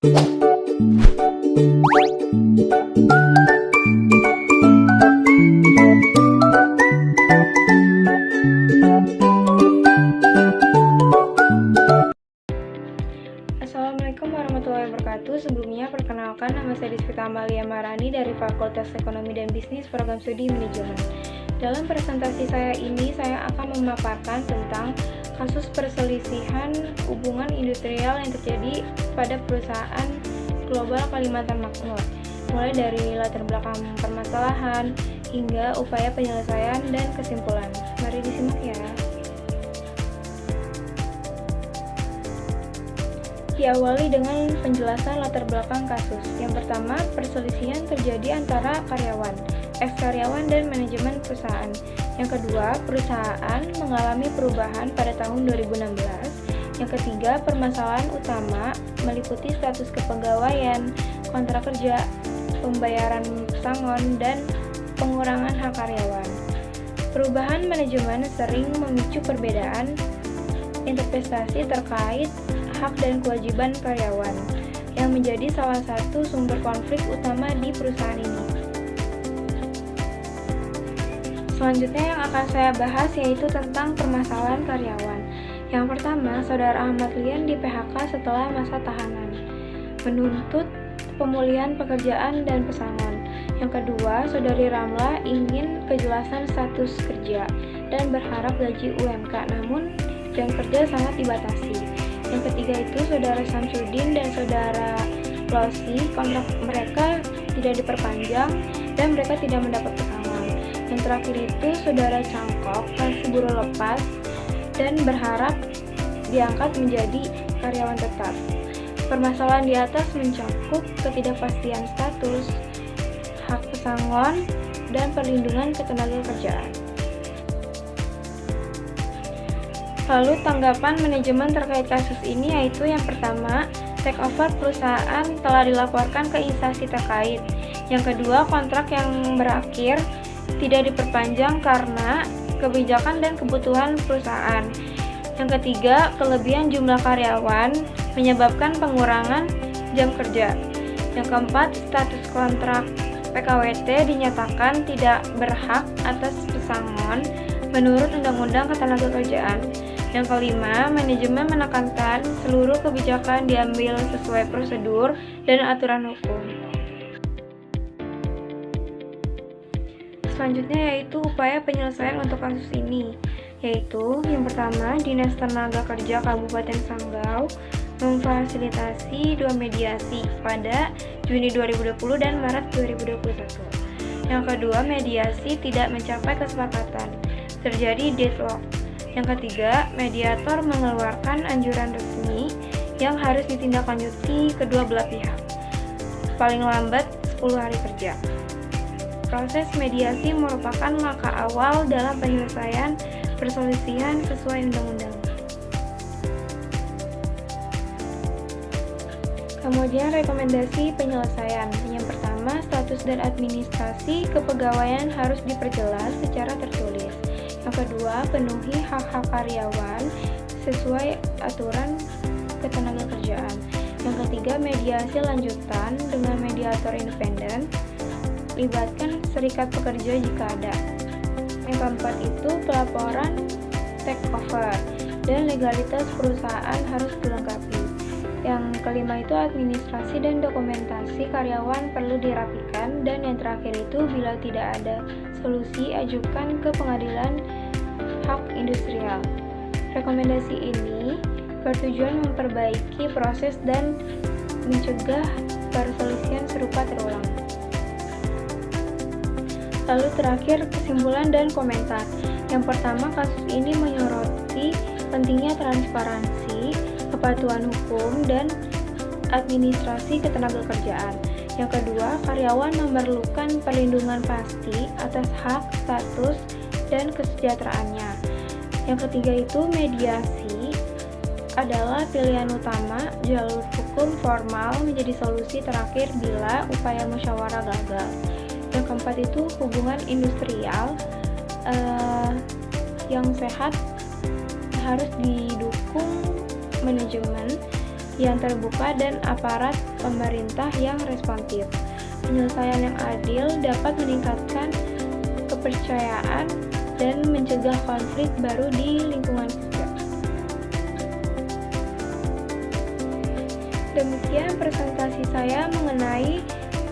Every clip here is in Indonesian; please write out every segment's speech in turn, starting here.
Assalamualaikum warahmatullahi wabarakatuh. Sebelumnya, perkenalkan, nama saya Desvita Amalia Marani dari Fakultas Ekonomi dan Bisnis Program Studi Manajemen. Dalam presentasi saya ini, saya akan memaparkan tentang kasus perselisihan hubungan industrial yang terjadi pada perusahaan global Kalimantan Makmur, mulai dari latar belakang permasalahan hingga upaya penyelesaian dan kesimpulan. Mari disimak ya. Diawali dengan penjelasan latar belakang kasus. Yang pertama, perselisihan terjadi antara karyawan, eks-karyawan dan manajemen perusahaan. Yang kedua, perusahaan mengalami perubahan pada tahun 2016. Yang ketiga, permasalahan utama meliputi status kepegawaian, kontrak kerja, pembayaran pesangon, dan pengurangan hak karyawan. Perubahan manajemen sering memicu perbedaan interpretasi terkait hak dan kewajiban karyawan, yang menjadi salah satu sumber konflik utama di perusahaan ini. Selanjutnya yang akan saya bahas yaitu tentang permasalahan karyawan. Yang pertama, Saudara Ahmad Lian di PHK setelah masa tahanan, menuntut pemulihan pekerjaan dan pesangon. Yang kedua, Saudari Ramla ingin kejelasan status kerja dan berharap gaji UMK, namun jam kerja sangat dibatasi. Yang ketiga itu Saudara Samsudin dan Saudara Losi, kontrak mereka tidak diperpanjang dan mereka tidak mendapat pesangon. Yang terakhir itu Saudara Cangkok masih buruh lepas dan berharap diangkat menjadi karyawan tetap. Permasalahan di atas mencakup ketidakpastian status, hak pesangon, dan perlindungan ketenagakerjaan. Lalu tanggapan manajemen terkait kasus ini yaitu yang pertama, takeover perusahaan telah dilaporkan ke instansi terkait. Yang kedua, kontrak yang berakhir tidak diperpanjang karena kebijakan dan kebutuhan perusahaan. Yang ketiga, kelebihan jumlah karyawan menyebabkan pengurangan jam kerja. Yang keempat, status kontrak PKWT dinyatakan tidak berhak atas pesangon menurut Undang-Undang Ketenagakerjaan. Yang kelima, manajemen menekankan seluruh kebijakan diambil sesuai prosedur dan aturan hukum. Selanjutnya yaitu upaya penyelesaian untuk kasus ini, yaitu yang pertama, Dinas Tenaga Kerja Kabupaten Sanggau memfasilitasi 2 mediasi pada Juni 2020 dan Maret 2021. Yang kedua, mediasi tidak mencapai kesepakatan, terjadi deadlock. Yang ketiga, mediator mengeluarkan anjuran resmi yang harus ditindaklanjuti kedua belah pihak, paling lambat 10 hari kerja. Proses mediasi merupakan langkah awal dalam penyelesaian perselisihan sesuai undang-undang. Kemudian rekomendasi penyelesaian. Yang pertama, status dan administrasi kepegawaian harus diperjelas secara tertulis. Yang kedua, penuhi hak-hak karyawan sesuai aturan ketenagakerjaan. Yang ketiga, mediasi lanjutan dengan mediator independen. Libatkan serikat pekerja jika ada. Yang keempat itu pelaporan takeover dan legalitas perusahaan harus dilengkapi. Yang kelima itu administrasi dan dokumentasi karyawan perlu dirapikan. Dan yang terakhir itu bila tidak ada solusi, ajukan ke pengadilan hak industrial. Rekomendasi ini bertujuan memperbaiki proses dan mencegah perselisihan serupa terulang. Lalu terakhir, kesimpulan dan komentar. Yang pertama, kasus ini menyoroti pentingnya transparansi, kepatuhan hukum, dan administrasi ketenagakerjaan. Yang kedua, karyawan memerlukan perlindungan pasti atas hak, status, dan kesejahteraannya. Yang ketiga itu mediasi adalah pilihan utama, jalur hukum formal menjadi solusi terakhir bila upaya musyawarah gagal. Yang keempat itu hubungan industrial yang sehat harus didukung manajemen yang terbuka, dan aparat pemerintah yang responsif. Penyelesaian yang adil dapat meningkatkan kepercayaan dan mencegah konflik baru di lingkungan kerja. Demikian presentasi saya mengenai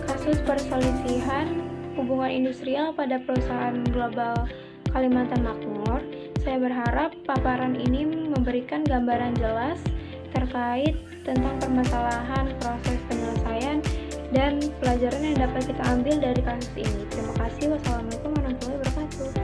kasus perselisihan hubungan industrial pada perusahaan global Kalimantan Makmur. Saya berharap paparan ini memberikan gambaran jelas terkait tentang permasalahan proses penyelesaian dan pelajaran yang dapat kita ambil dari kasus ini. Terima kasih. Wassalamualaikum warahmatullahi wabarakatuh.